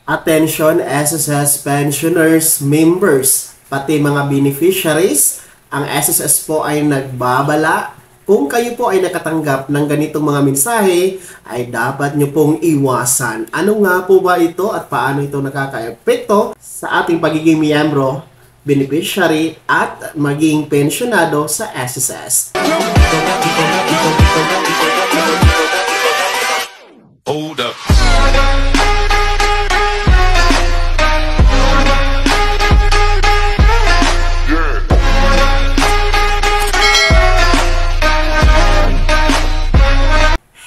Attention SSS pensioners, members, pati mga beneficiaries, ang SSS po ay nagbabala. Kung kayo po ay nakatanggap ng ganitong mga mensahe, ay dapat nyo pong iwasan. Ano nga po ba ito at paano ito nakaka-epekto sa ating pagiging miyembro, beneficiary at maging pensionado sa SSS? Hold up.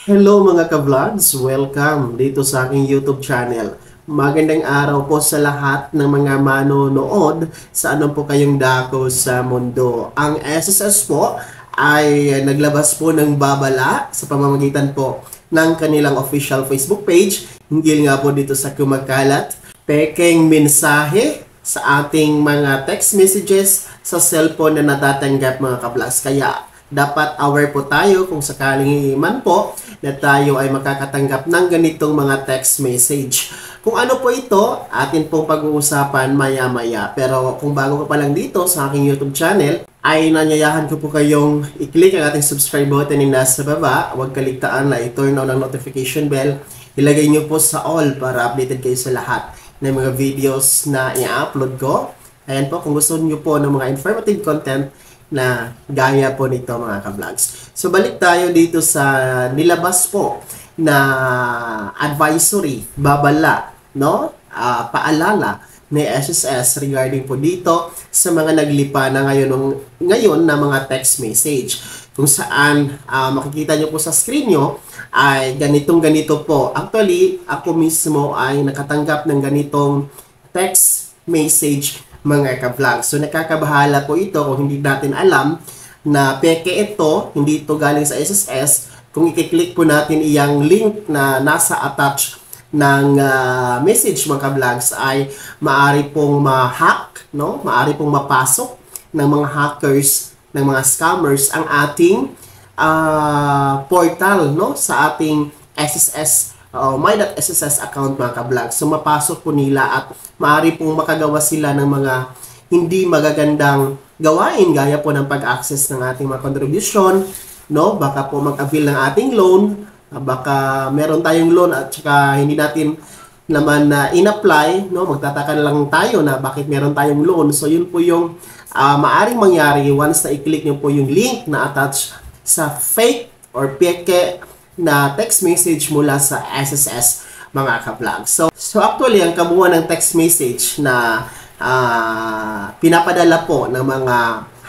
Hello mga ka-vlogs! Welcome dito sa aking YouTube channel. Magandang araw po sa lahat ng mga manonood sa anong po kayong dako sa mundo. Ang SSS po ay naglabas po ng babala sa pamamagitan po ng kanilang official Facebook page. Hinggil nga po dito sa kumakalat, pekeng mensahe sa ating mga text messages sa cellphone na natatanggap mga ka-vlogs. Kaya dapat aware po tayo kung sakaling man po na tayo ay makakatanggap ng ganitong mga text message. Kung ano po ito, atin pong pag-uusapan maya-maya. Pero kung bago ka pa lang dito sa aking YouTube channel, ay nanyayahan ko po kayong i-click ang ating subscribe button na nasa baba. Huwag kaligtaan na i-turn on ang notification bell. Ilagay nyo po sa all para updated kayo sa lahat ng mga videos na i-upload ko. Ayan po, kung gusto nyo po ng mga informative content na gaya po nito mga ka-vlogs. So balik tayo dito sa nilabas po na advisory, babala, no? Paalala ni SSS regarding po dito sa mga naglipa na ngayon na mga text message. Kung saan makikita nyo po sa screen nyo ay ganito po. Actually, ako mismo ay nakatanggap ng ganitong text message mga ka-vlog. So nakakabahala po ito kung hindi natin alam na peke ito, hindi ito galing sa SSS. Kung i-click po natin iyang link na nasa attach ng message mga ka-vlogs ay maari pong ma-hack, no? Maari pong mapasok ng mga hackers, ng mga scammers ang ating portal, no? Sa ating SSS my.sss account mga ka-vlog. So mapasok po nila at maaari pong makagawa sila ng mga hindi magagandang gawain gaya po ng pag-access ng ating mga contribution, no? Baka po mag-avail ng ating loan, baka meron tayong loan at saka hindi natin naman na in-apply, no? Magtataka lang tayo na bakit meron tayong loan. So yun po yung maaring mangyari once na i-click nyo po yung link na attach sa fake or peke na text message mula sa SSS mga ka-vlog. So actually, ang kabuuan ng text message na pinapadala po ng mga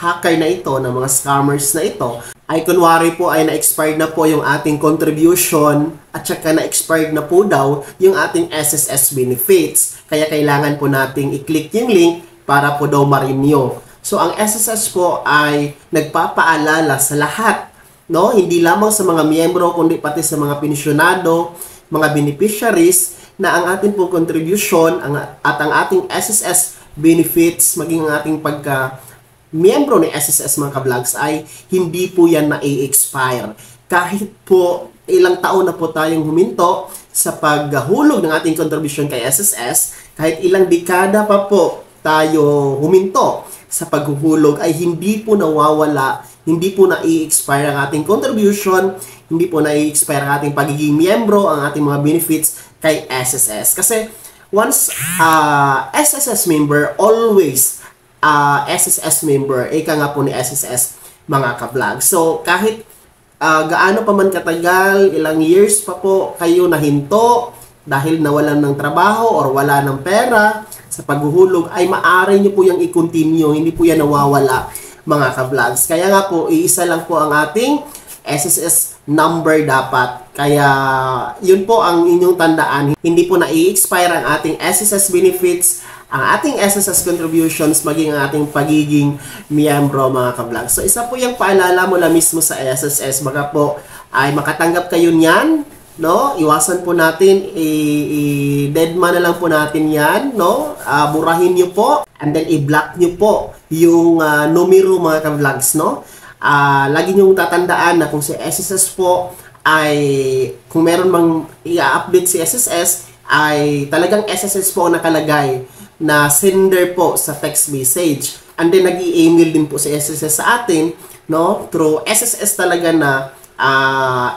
hacker na ito, ng mga scammers na ito, ay kunwari po ay na-expired na po yung ating contribution at saka na-expired na po daw yung ating SSS benefits. Kaya kailangan po nating i-click yung link para po daw ma-renew. So ang SSS po ay nagpapaalala sa lahat, no? Hindi lamang sa mga miyembro kundi pati sa mga pensyonado, mga beneficiaries na ang ating pong contribution at ang ating SSS benefits maging ang ating pagka-miyembro ng SSS mga ka-vlogs ay hindi po yan na-expire. Kahit po ilang taon na po tayong huminto sa paghulog ng ating contribution kay SSS, kahit ilang dekada pa po tayo huminto sa paghuhulog ay hindi po nawawala, hindi po na-i-expire ang ating contribution, hindi po na-i-expire ang ating pagiging miyembro, ang ating mga benefits kay SSS. Kasi once SSS member, always SSS member, ika nga po ni SSS mga ka-vlog. So kahit gaano pa man katagal, ilang years pa po kayo nahinto dahil nawalan ng trabaho or wala ng pera sa paghuhulog, ay maaari nyo po yung i-continue, hindi po yan nawawala mga ka-vlogs. Kaya nga po, iisa lang po ang ating SSS number dapat. Kaya yun po ang inyong tandaan. Hindi po na-i-expire ang ating SSS benefits, ang ating SSS contributions, maging ang ating pagiging miyembro mga ka-vlogs. So isa po yung paalala mo na mismo sa SSS. Baka po ay makatanggap kayo niyan, no? Iwasan po natin, i-deadman na lang po natin yan, no? Burahin nyo po, and then i-block nyo po yung numero mga ka-vlogs, no? Lagi nyong tatandaan na kung si SSS po ay, kung meron mang i-update si SSS, ay talagang SSS po ang nakalagay na sender po sa text message. And then nag-i-email din po sa SSS sa atin, no? Through SSS talaga na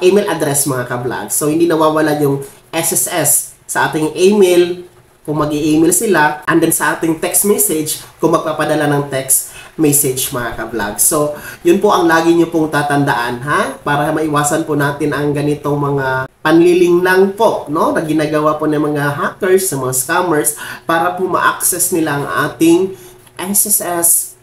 email address mga ka-vlog. So hindi nawawala yung SSS sa ating email kung mag-i-email sila, and then sa ating text message kung magpapadala ng text message mga ka-vlog. So, yun po ang lagi nyo pong tatandaan, ha? Para maiwasan po natin ang ganitong mga panlilinglang po, no? Na ginagawa po ng mga hackers, ng mga scammers, para po ma-access nila ang ating SSS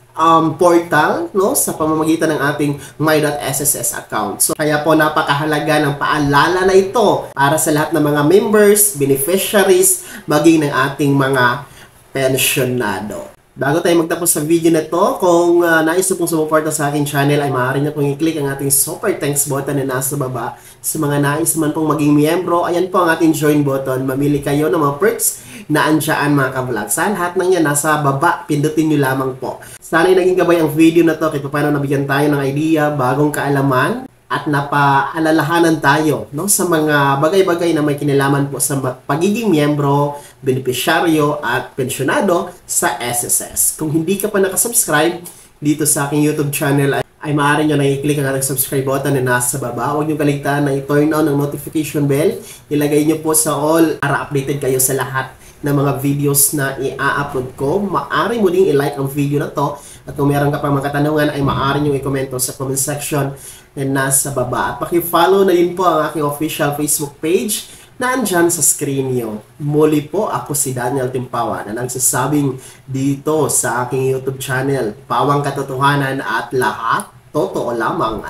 portal, no, sa pamamagitan ng ating my.sss account. So, kaya po napakahalaga ng paalala na ito para sa lahat ng mga members, beneficiaries, maging ng ating mga pensyonado. Bago tayo magtapos sa video na to, kung nais nyo pong sumuporta sa aking channel, ay maaari nyo pong i-click ang ating super thanks button na nasa baba. Sa mga nais man pong maging miyembro, ayan po ang ating join button. Mamili kayo ng mga perks na andyan mga ka-vlog. Sa lahat ng yan, nasa baba, pindutin nyo lamang po. Sana'y naging gabay ang video na to kahit paano nabigyan tayo ng idea, bagong kaalaman, at napaalalahanan tayo, no, sa mga bagay-bagay na may kinalaman po sa pagiging miyembro, benepisyaryo at pensyonado sa SSS. Kung hindi ka pa nakasubscribe dito sa aking YouTube channel, ay maaari nyo na i-click ang ating subscribe button na nasa baba. Huwag nyo kaligtaan na i-turn on ang notification bell. Ilagay nyo po sa all para updated kayo sa lahat ng mga videos na i-upload ko. Maaari mo ding i-like ang video na to. At kung meron ka pang mga katanungan, ay maaari nyo i-komento sa comment section na nasa baba. At paki-follow na din po ang aking official Facebook page na andyan sa screen nyo. Muli po, ako si Daniel Timpawa na nagsasabing dito sa aking YouTube channel, Pawang Katotohanan at lahat totoo lamang.